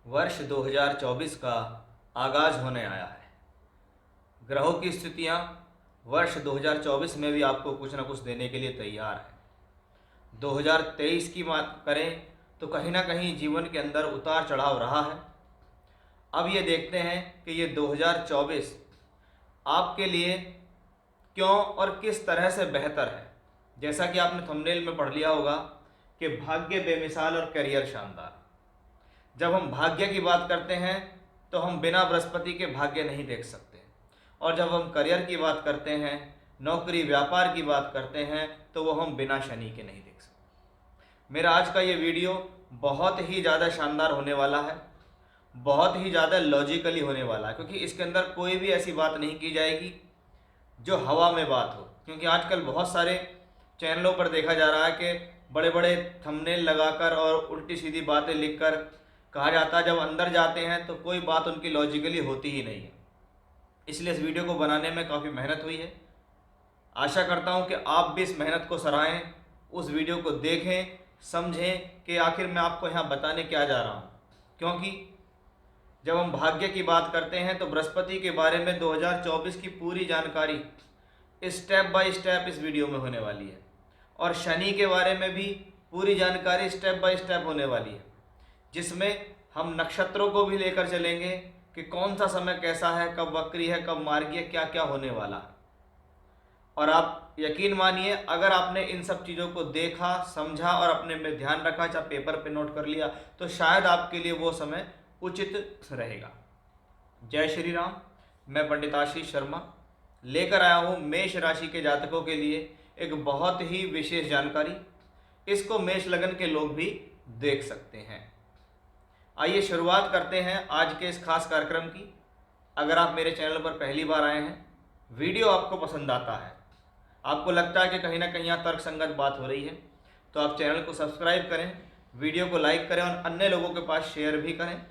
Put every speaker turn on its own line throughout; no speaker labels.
वर्ष 2024 का आगाज होने आया है। ग्रहों की स्थितियां वर्ष 2024 में भी आपको कुछ ना कुछ देने के लिए तैयार है। 2023 की बात करें तो कहीं ना कहीं जीवन के अंदर उतार चढ़ाव रहा है। अब ये देखते हैं कि ये 2024 आपके लिए क्यों और किस तरह से बेहतर है। जैसा कि आपने थंबनेल में पढ़ लिया होगा कि भाग्य बेमिसाल और करियर शानदार। जब हम भाग्य की बात करते हैं तो हम बिना बृहस्पति के भाग्य नहीं देख सकते, और जब हम करियर की बात करते हैं, नौकरी व्यापार की बात करते हैं, तो वो हम बिना शनि के नहीं देख सकते। मेरा आज का ये वीडियो बहुत ही ज़्यादा शानदार होने वाला है, बहुत ही ज़्यादा लॉजिकली होने वाला है, क्योंकि इसके अंदर कोई भी ऐसी बात नहीं की जाएगी जो हवा में बात हो। क्योंकि आजकल बहुत सारे चैनलों पर देखा जा रहा है कि बड़े बड़े थंबनेल लगाकर और उल्टी सीधी बातें लिखकर कहा जाता है, जब अंदर जाते हैं तो कोई बात उनकी लॉजिकली होती ही नहीं है। इसलिए इस वीडियो को बनाने में काफ़ी मेहनत हुई है। आशा करता हूं कि आप भी इस मेहनत को सराहें, उस वीडियो को देखें, समझें कि आखिर मैं आपको यहाँ बताने क्या जा रहा हूँ। क्योंकि जब हम भाग्य की बात करते हैं तो बृहस्पति के बारे में 2024 की पूरी जानकारी स्टेप बाय स्टेप इस वीडियो में होने वाली है, और शनि के बारे में भी पूरी जानकारी स्टेप बाय स्टेप होने वाली है, जिसमें हम नक्षत्रों को भी लेकर चलेंगे कि कौन सा समय कैसा है, कब वक्री है, कब मार्गी है, क्या क्या होने वाला है। और आप यकीन मानिए, अगर आपने इन सब चीज़ों को देखा, समझा और अपने में ध्यान रखा, चाहे पेपर पे नोट कर लिया, तो शायद आपके लिए वो समय उचित रहेगा। जय श्री राम। मैं पंडित आशीष शर्मा लेकर आया हूँ मेष राशि के जातकों के लिए एक बहुत ही विशेष जानकारी। इसको मेष लगन के लोग भी देख सकते हैं। आइए शुरुआत करते हैं आज के इस खास कार्यक्रम की। अगर आप मेरे चैनल पर पहली बार आए हैं, वीडियो आपको पसंद आता है, आपको लगता है कि कहीं ना कहीं यहाँ तर्कसंगत बात हो रही है, तो आप चैनल को सब्सक्राइब करें, वीडियो को लाइक करें और अन्य लोगों के पास शेयर भी करें,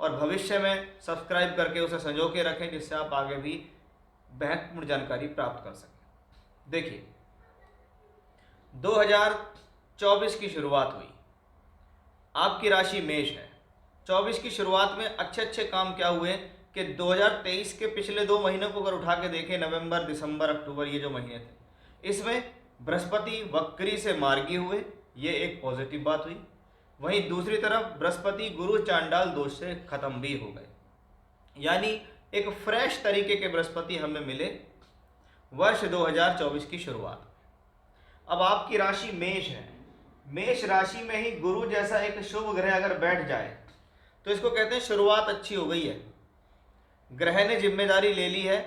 और भविष्य में सब्सक्राइब करके उसे संजो के रखें, जिससे आप आगे भी महत्वपूर्ण जानकारी प्राप्त कर सकें। देखिए, 2024 की शुरुआत हुई, आपकी राशि मेष है। 24 की शुरुआत में अच्छे अच्छे काम क्या हुए कि 2023 के पिछले 2 महीनों को अगर उठा के देखें, नवंबर, दिसंबर, अक्टूबर, ये जो महीने थे, इसमें बृहस्पति वक्री से मार्गी हुए, ये एक पॉजिटिव बात हुई। वहीं दूसरी तरफ बृहस्पति गुरु चांडाल दोष से खत्म भी हो गए, यानी एक फ्रेश तरीके के बृहस्पति हमें मिले वर्ष 2024 की शुरुआत। अब आपकी राशि मेष है, मेष राशि में ही गुरु जैसा एक शुभ ग्रह अगर बैठ जाए तो इसको कहते हैं शुरुआत अच्छी हो गई है। ग्रह ने जिम्मेदारी ले ली है,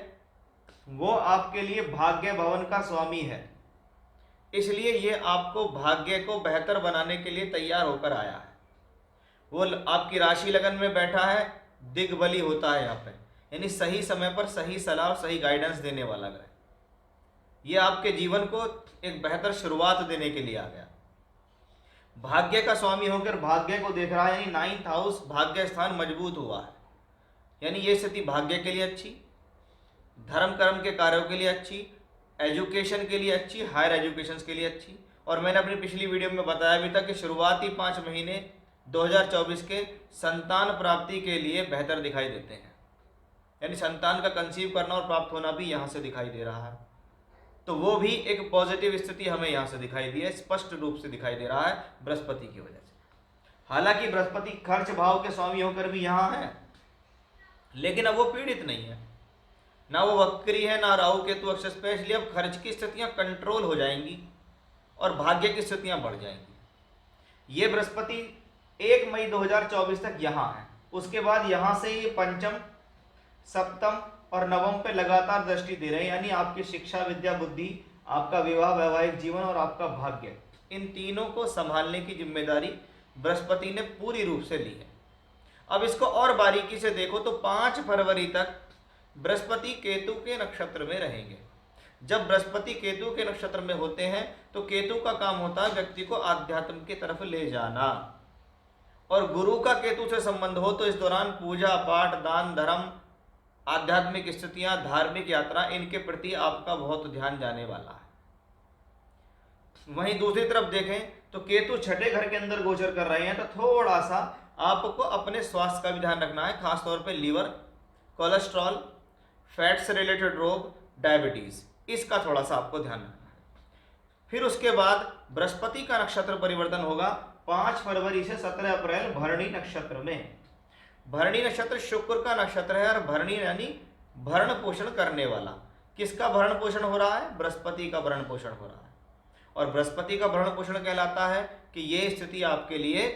वो आपके लिए भाग्य भवन का स्वामी है, इसलिए ये आपको भाग्य को बेहतर बनाने के लिए तैयार होकर आया है। वो आपकी राशि लगन में बैठा है, दिग्बली होता है यहाँ पे, यानी सही समय पर सही सलाह और सही गाइडेंस देने वाला ग्रह। ये आपके जीवन को एक बेहतर शुरुआत देने के लिए आ गया। भाग्य का स्वामी होकर भाग्य को देख रहा है, यानी 9th हाउस भाग्य स्थान मजबूत हुआ है, यानी ये स्थिति भाग्य के लिए अच्छी, धर्म कर्म के कार्यों के लिए अच्छी, एजुकेशन के लिए अच्छी, हायर एजुकेशन के लिए अच्छी। और मैंने अपनी पिछली वीडियो में बताया भी था कि शुरुआती 5 महीने 2024 के संतान प्राप्ति के लिए बेहतर दिखाई देते हैं, यानी संतान का कंसीव करना और प्राप्त होना भी यहाँ से दिखाई दे रहा है। तो वो भी एक पॉजिटिव स्थिति हमें यहाँ से दिखाई दी है, स्पष्ट रूप से दिखाई दे रहा है बृहस्पति की वजह से। हालांकि बृहस्पति खर्च भाव के स्वामी होकर भी यहाँ है, लेकिन अब वो पीड़ित नहीं है, ना वो वक्री है, ना राहु केतु अक्ष, स्पेशली अब खर्च की स्थितियां कंट्रोल हो जाएंगी और भाग्य की स्थितियां बढ़ जाएंगी। ये बृहस्पति 1 मई 2024 तक यहाँ है, उसके बाद यहाँ से ये पंचम, सप्तम और नवम पे लगातार दृष्टि दे रहे हैं, यानी आपकी शिक्षा, विद्या, बुद्धि, आपका विवाह, वैवाहिक जीवन और आपका भाग्य, इन तीनों को संभालने की जिम्मेदारी बृहस्पति ने पूरी रूप से ली है। अब इसको और बारीकी से देखो तो 5 फरवरी तक बृहस्पति केतु के नक्षत्र में रहेंगे। जब बृहस्पति केतु के नक्षत्र में होते हैं तो केतु का काम होता है व्यक्ति को आध्यात्म की तरफ ले जाना, और गुरु का केतु से संबंध हो तो इस दौरान पूजा पाठ, दान धर्म, आध्यात्मिक स्थितियां, धार्मिक यात्रा, इनके प्रति आपका बहुत ध्यान जाने वाला है। वहीं दूसरी तरफ देखें तो केतु छठे घर के अंदर गोचर कर रहे हैं, तो थोड़ा सा आपको अपने स्वास्थ्य का भी ध्यान रखना है, खासतौर पे लीवर, कोलेस्ट्रॉल, फैट्स रिलेटेड रोग, डायबिटीज, इसका थोड़ा सा आपको ध्यान रखना है। फिर उसके बाद बृहस्पति का नक्षत्र परिवर्तन होगा 5 फरवरी से 17 अप्रैल भरणी नक्षत्र में। भरणी नक्षत्र शुक्र का नक्षत्र है और भरणी यानी भरण पोषण करने वाला। किसका भरण पोषण हो रहा है? बृहस्पति का भरण पोषण हो रहा है। और बृहस्पति का भरण पोषण कहलाता है कि ये स्थिति आपके लिए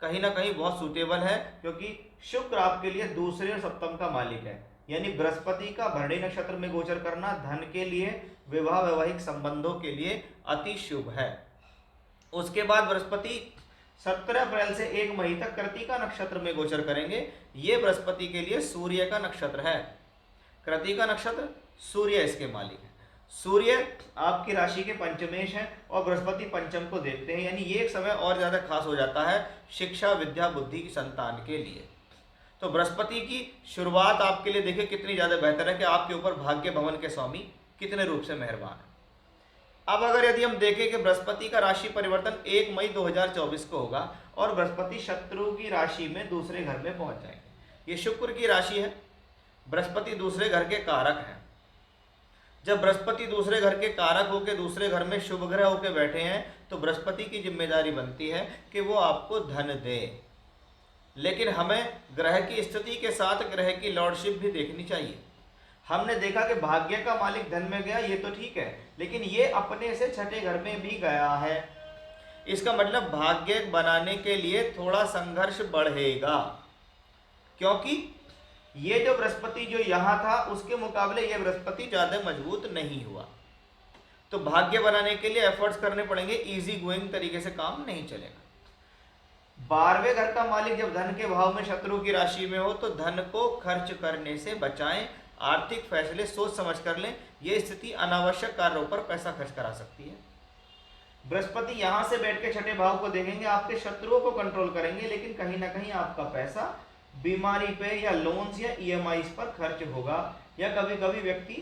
कहीं ना कहीं बहुत सूटेबल है, क्योंकि शुक्र आपके लिए दूसरे और सप्तम का मालिक है। यानी बृहस्पति का भरणी नक्षत्र में गोचर करना धन के लिए, विवाह वैवाहिक संबंधों के लिए अति शुभ है। उसके बाद बृहस्पति 17 अप्रैल से 1 मई तक कृत्तिका नक्षत्र में गोचर करेंगे। ये बृहस्पति के लिए सूर्य का नक्षत्र है। कृत्तिका नक्षत्र सूर्य इसके मालिक है। सूर्य आपकी राशि के पंचमेश है और बृहस्पति पंचम को देखते हैं, यानी ये एक समय और ज्यादा खास हो जाता है शिक्षा, विद्या, बुद्धि की संतान के लिए। तो बृहस्पति की शुरुआत आपके लिए देखिए कितनी ज्यादा बेहतर है कि आपके ऊपर भाग्य भवन के स्वामी कितने रूप से मेहरबान है। अब अगर यदि हम देखें कि बृहस्पति का राशि परिवर्तन 1 मई 2024 को होगा और बृहस्पति शत्रु की राशि में दूसरे घर में पहुंच जाएंगे। ये शुक्र की राशि है, बृहस्पति दूसरे घर के कारक हैं। जब बृहस्पति दूसरे घर के कारक होकर दूसरे घर में शुभ ग्रह होकर बैठे हैं तो बृहस्पति की जिम्मेदारी बनती है कि वो आपको धन दे। लेकिन हमें ग्रह की स्थिति के साथ ग्रह की लॉर्डशिप भी देखनी चाहिए। हमने देखा कि भाग्य का मालिक धन में गया, ये तो ठीक है, लेकिन ये अपने से छठे घर में भी गया है। इसका मतलब भाग्य बनाने के लिए थोड़ा संघर्ष बढ़ेगा, क्योंकि ये जो बृहस्पति जो यहां था उसके मुकाबले ये बृहस्पति ज्यादा मजबूत नहीं हुआ। तो भाग्य बनाने के लिए एफर्ट्स करने पड़ेंगे, इजी गोइंग तरीके से काम नहीं चलेगा। 12वें घर का मालिक जब धन के भाव में शत्रु की राशि में हो तो धन को खर्च करने से बचाएं। आर्थिक फैसले सोच समझ कर लें। यह स्थिति अनावश्यक कार्यों पर पैसा खर्च करा सकती है। बृहस्पति यहां से बैठ के छठे भाव को देखेंगे, आपके शत्रुओं को कंट्रोल करेंगे, लेकिन कहीं ना कहीं आपका पैसा बीमारी पे या लोन्स या ईएमआईज पर खर्च होगा। या कभी कभी व्यक्ति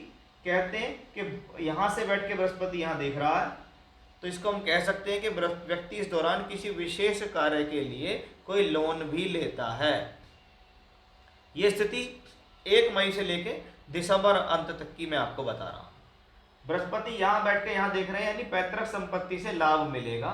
कहते हैं कि यहां से बैठ के बृहस्पति यहां देख रहा है, तो इसको हम कह सकते हैं कि व्यक्ति इस दौरान किसी विशेष कार्य के लिए कोई लोन भी लेता है। यह स्थिति 1 मई से लेके दिसंबर अंत तक की मैं आपको बता रहा हूं। बृहस्पति यहां बैठ के यहां देख रहे हैं, यानी पैतृक संपत्ति से लाभ मिलेगा।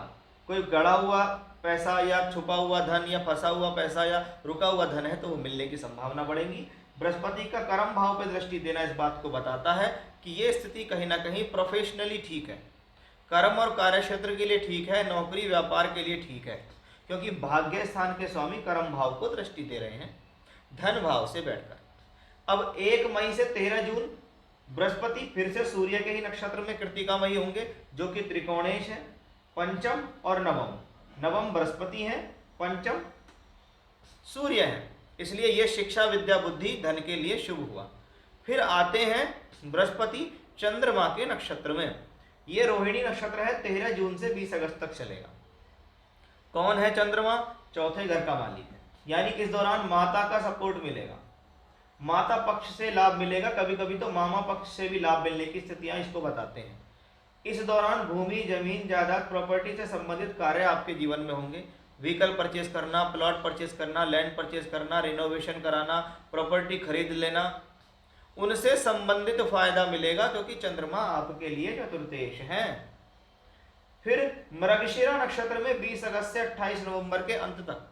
कोई गड़ा हुआ पैसा या छुपा हुआ धन या फंसा हुआ पैसा या रुका हुआ धन है तो वो मिलने की संभावना बढ़ेगी। बृहस्पति का कर्म भाव पर दृष्टि देना इस बात को बताता है कि ये स्थिति कहीं ना कहीं प्रोफेशनली ठीक है, कर्म और कार्य क्षेत्र के लिए ठीक है, नौकरी व्यापार के लिए ठीक है, क्योंकि भाग्य स्थान के स्वामी कर्म भाव को दृष्टि दे रहे हैं धन भाव से बैठकर। अब 1 मई से 13 जून बृहस्पति फिर से सूर्य के ही नक्षत्र में कृत्तिका में ही होंगे, जो कि त्रिकोणेश है, पंचम और नवम। नवम बृहस्पति है, पंचम सूर्य है, इसलिए यह शिक्षा, विद्या, बुद्धि, धन के लिए शुभ हुआ। फिर आते हैं बृहस्पति चंद्रमा के नक्षत्र में। यह रोहिणी नक्षत्र है, 13 जून से 20 अगस्त तक चलेगा। कौन है चंद्रमा? चौथे घर का मालिक है, यानी इस दौरान माता का सपोर्ट मिलेगा, माता पक्ष से लाभ मिलेगा, कभी कभी तो मामा पक्ष से भी लाभ मिलने की स्थितियां इसको बताते हैं। इस दौरान भूमि, जमीन, जायदाद, प्रॉपर्टी से संबंधित कार्य आपके जीवन में होंगे। व्हीकल परचेज करना, प्लॉट परचेज करना, लैंड परचेज करना, रिनोवेशन कराना, प्रॉपर्टी खरीद लेना, उनसे संबंधित फायदा मिलेगा, क्योंकि चंद्रमा आपके लिए चतुर्थेश है। फिर मृगशिरा नक्षत्र में 20 अगस्त से 28 नवंबर के अंत तक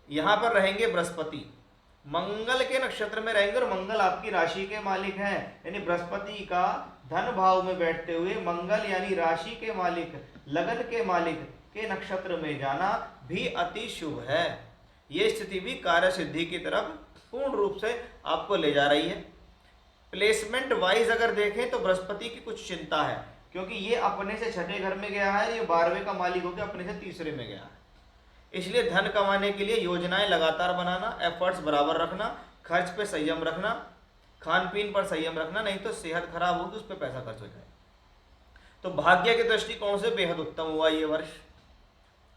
यहां पर रहेंगे बृहस्पति। मंगल के नक्षत्र में रहेंगे और मंगल आपकी राशि के मालिक हैं, यानी बृहस्पति का धन भाव में बैठते हुए मंगल यानी राशि के मालिक, लगन के मालिक के नक्षत्र में जाना भी अति शुभ है। यह स्थिति भी कार्य सिद्धि की तरफ पूर्ण रूप से आपको ले जा रही है। प्लेसमेंट वाइज अगर देखें तो बृहस्पति की कुछ चिंता है, क्योंकि ये अपने से छठे घर में गया है, ये 12वें का मालिक होकर अपने से तीसरे में गया है। इसलिए धन कमाने के लिए योजनाएं लगातार बनाना, एफर्ट्स बराबर रखना, खर्च पे संयम रखना, खान पीन पर संयम रखना, नहीं तो सेहत खराब होगी, उस पर पैसा खर्च हो जाए। तो भाग्य के दृष्टिकोण से बेहद उत्तम हुआ ये वर्ष।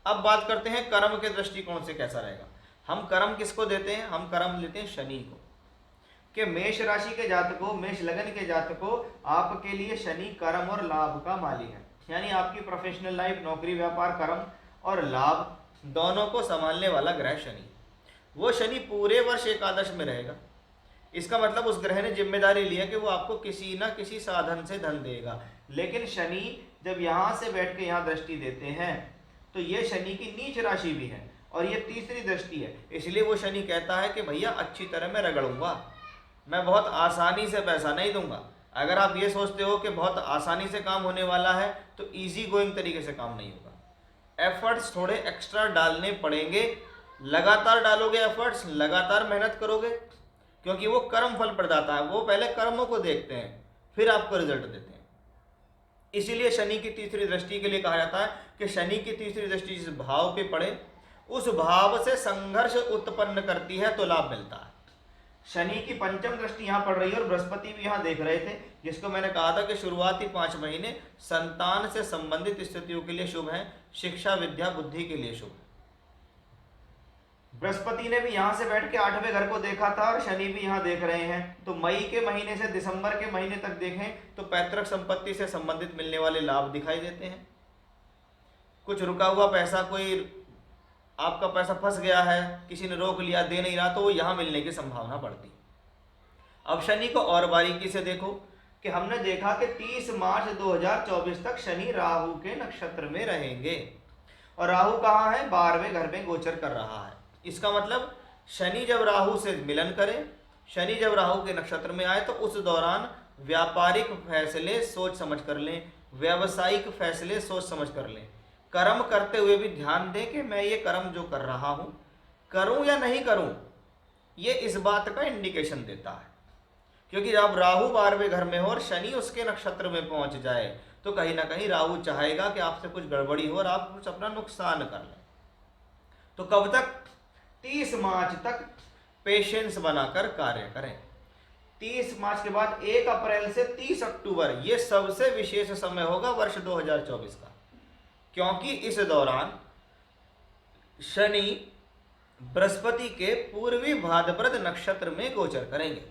अब बात करते हैं कर्म के दृष्टिकोण से कैसा रहेगा। हम कर्म किसको देते हैं? हम कर्म लेते हैं शनि को, कि मेष राशि के जातकों, मेष लगन के जातकों, आपके लिए शनि कर्म और लाभ का मालिक है, यानी आपकी प्रोफेशनल लाइफ, नौकरी, व्यापार, कर्म और लाभ दोनों को संभालने वाला ग्रह शनि। वो शनि पूरे वर्ष एकादश में रहेगा। इसका मतलब उस ग्रह ने जिम्मेदारी ली है कि वो आपको किसी ना किसी साधन से धन देगा। लेकिन शनि जब यहाँ से बैठ के यहाँ दृष्टि देते हैं तो ये शनि की नीच राशि भी है और ये तीसरी दृष्टि है। इसलिए वो शनि कहता है कि भैया अच्छी तरह मैं रगड़ूंगा, मैं बहुत आसानी से पैसा नहीं दूंगा। अगर आप ये सोचते हो कि बहुत आसानी से काम होने वाला है तो इजी गोइंग तरीके से काम नहीं होगा। एफर्ट्स थोड़े एक्स्ट्रा डालने पड़ेंगे। लगातार डालोगे एफर्ट्स, लगातार मेहनत करोगे, क्योंकि वो कर्म फल प्रदाता है। वो पहले कर्मों को देखते हैं फिर आपको रिजल्ट देते हैं। इसीलिए शनि की तीसरी दृष्टि के लिए कहा जाता है कि शनि की तीसरी दृष्टि जिस भाव पे पड़े उस भाव से संघर्ष उत्पन्न करती है तो लाभ मिलता है। शनि की पंचम दृष्टि यहाँ पड़ रही है और बृहस्पति भी यहाँ देख रहे थे, जिसको मैंने कहा था कि शुरुआती 5 महीने संतान से संबंधित स्थितियों के लिए शुभ है, शिक्षा विद्या बुद्धि के लिए शुभ है। बृहस्पति ने भी यहाँ से बैठ के 8वें घर को देखा था और शनि भी यहाँ देख रहे हैं। तो मई के महीने से दिसंबर के महीने तक देखें तो पैतृक संपत्ति से संबंधित मिलने वाले लाभ दिखाई देते हैं। कुछ रुका हुआ पैसा, कोई आपका पैसा फंस गया है, किसी ने रोक लिया, दे नहीं रहा, तो वो यहाँ मिलने की संभावना बढ़ती। अब शनि को और बारीकी से देखो कि हमने देखा कि 30 मार्च 2024 तक शनि राहु के नक्षत्र में रहेंगे और राहु कहाँ है? 12वें घर में गोचर कर रहा है। इसका मतलब शनि जब राहु से मिलन करे, शनि जब राहु के नक्षत्र में आए तो उस दौरान व्यापारिक फैसले सोच समझ कर लें, व्यावसायिक फैसले सोच समझ कर लें। कर्म करते हुए भी ध्यान दें कि मैं ये कर्म जो कर रहा हूँ करूँ या नहीं करूँ, ये इस बात का इंडिकेशन देता है। क्योंकि जब राहु 12वें घर में हो और शनि उसके नक्षत्र में पहुंच जाए तो कहीं ना कहीं राहु चाहेगा कि आपसे कुछ गड़बड़ी हो और आप कुछ अपना नुकसान कर लें। तो कब तक? 30 मार्च तक पेशेंस बनाकर कार्य करें। 30 मार्च के बाद 1 अप्रैल से 30 अक्टूबर ये सबसे विशेष समय होगा वर्ष 2024 का, क्योंकि इस दौरान शनि बृहस्पति के पूर्वी भाद्रपद नक्षत्र में गोचर करेंगे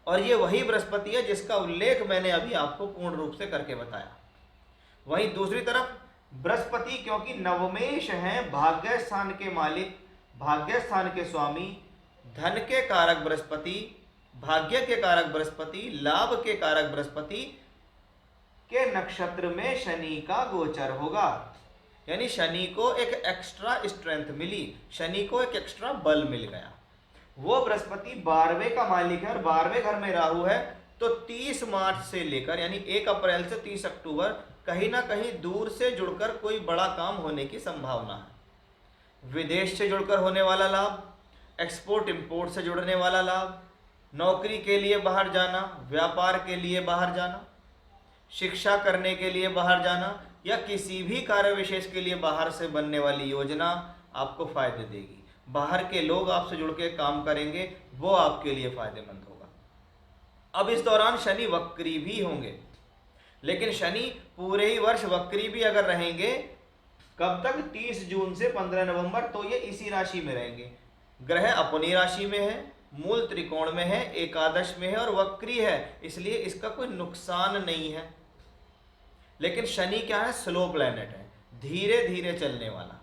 और ये वही बृहस्पति है जिसका उल्लेख मैंने अभी आपको पूर्ण रूप से करके बताया। वहीं दूसरी तरफ बृहस्पति क्योंकि नवमेश हैं, भाग्य स्थान के मालिक, भाग्य स्थान के स्वामी, धन के कारक बृहस्पति, भाग्य के कारक बृहस्पति, लाभ के कारक बृहस्पति के नक्षत्र में शनि का गोचर होगा। यानी शनि को एक एक्स्ट्रा स्ट्रेंथ मिली, शनि को एक एक्स्ट्रा बल मिल गया। वो बृहस्पति 12वें का मालिक है और 12वें घर में राहु है। तो 30 मार्च से लेकर यानी 1 अप्रैल से 30 अक्टूबर कहीं ना कहीं दूर से जुड़कर कोई बड़ा काम होने की संभावना है। विदेश से जुड़कर होने वाला लाभ, एक्सपोर्ट इंपोर्ट से जुड़ने वाला लाभ, नौकरी के लिए बाहर जाना, व्यापार के लिए बाहर जाना, शिक्षा करने के लिए बाहर जाना या किसी भी कार्य विशेष के लिए बाहर से बनने वाली योजना आपको फायदे देगी। बाहर के लोग आपसे जुड़ के काम करेंगे, वो आपके लिए फायदेमंद होगा। अब इस दौरान शनि वक्री भी होंगे, लेकिन शनि पूरे ही वर्ष वक्री भी अगर रहेंगे, कब तक? 30 जून से 15 नवंबर, तो ये इसी राशि में रहेंगे। ग्रह अपनी राशि में है, मूल त्रिकोण में है, एकादश में है और वक्री है, इसलिए इसका कोई नुकसान नहीं है। लेकिन शनि क्या है? स्लो प्लैनेट है, धीरे धीरे चलने वाला।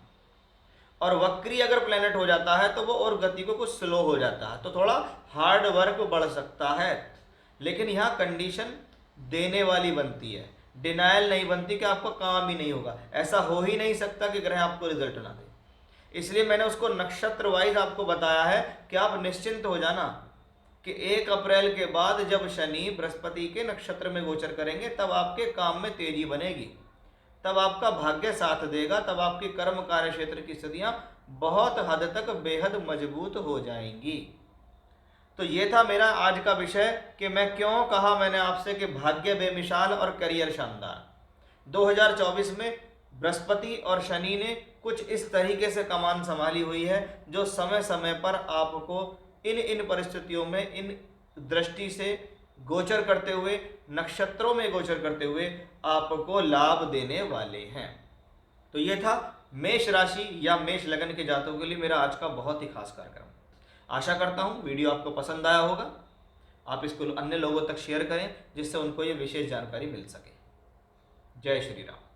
और वक्री अगर प्लैनेट हो जाता है तो वो और गति को कुछ स्लो हो जाता है, तो थोड़ा हार्ड वर्क बढ़ सकता है। लेकिन यहाँ कंडीशन देने वाली बनती है, डिनायल नहीं बनती कि आपका काम ही नहीं होगा। ऐसा हो ही नहीं सकता कि ग्रह आपको रिजल्ट ना दे। इसलिए मैंने उसको नक्षत्र वाइज आपको बताया है कि आप निश्चिंत हो जाना कि 1 अप्रैल के बाद जब शनि बृहस्पति के नक्षत्र में गोचर करेंगे तब आपके काम में तेजी बनेगी, तब आपका भाग्य साथ देगा, तब आपकी कर्म कार्य क्षेत्र की स्थितियां बहुत हद तक बेहद मजबूत हो जाएंगी। तो ये था मेरा आज का विषय कि मैं क्यों कहा मैंने आपसे कि भाग्य बेमिसाल और करियर शानदार। 2024 में बृहस्पति और शनि ने कुछ इस तरीके से कमान संभाली हुई है जो समय समय पर आपको इन परिस्थितियों में इन दृष्टि से गोचर करते हुए, नक्षत्रों में गोचर करते हुए आपको लाभ देने वाले हैं। तो ये था मेष राशि या मेष लगन के जातकों के लिए मेरा आज का बहुत ही खास कार्यक्रम। आशा करता हूँ वीडियो आपको पसंद आया होगा। आप इसको अन्य लोगों तक शेयर करें जिससे उनको ये विशेष जानकारी मिल सके। जय श्री राम।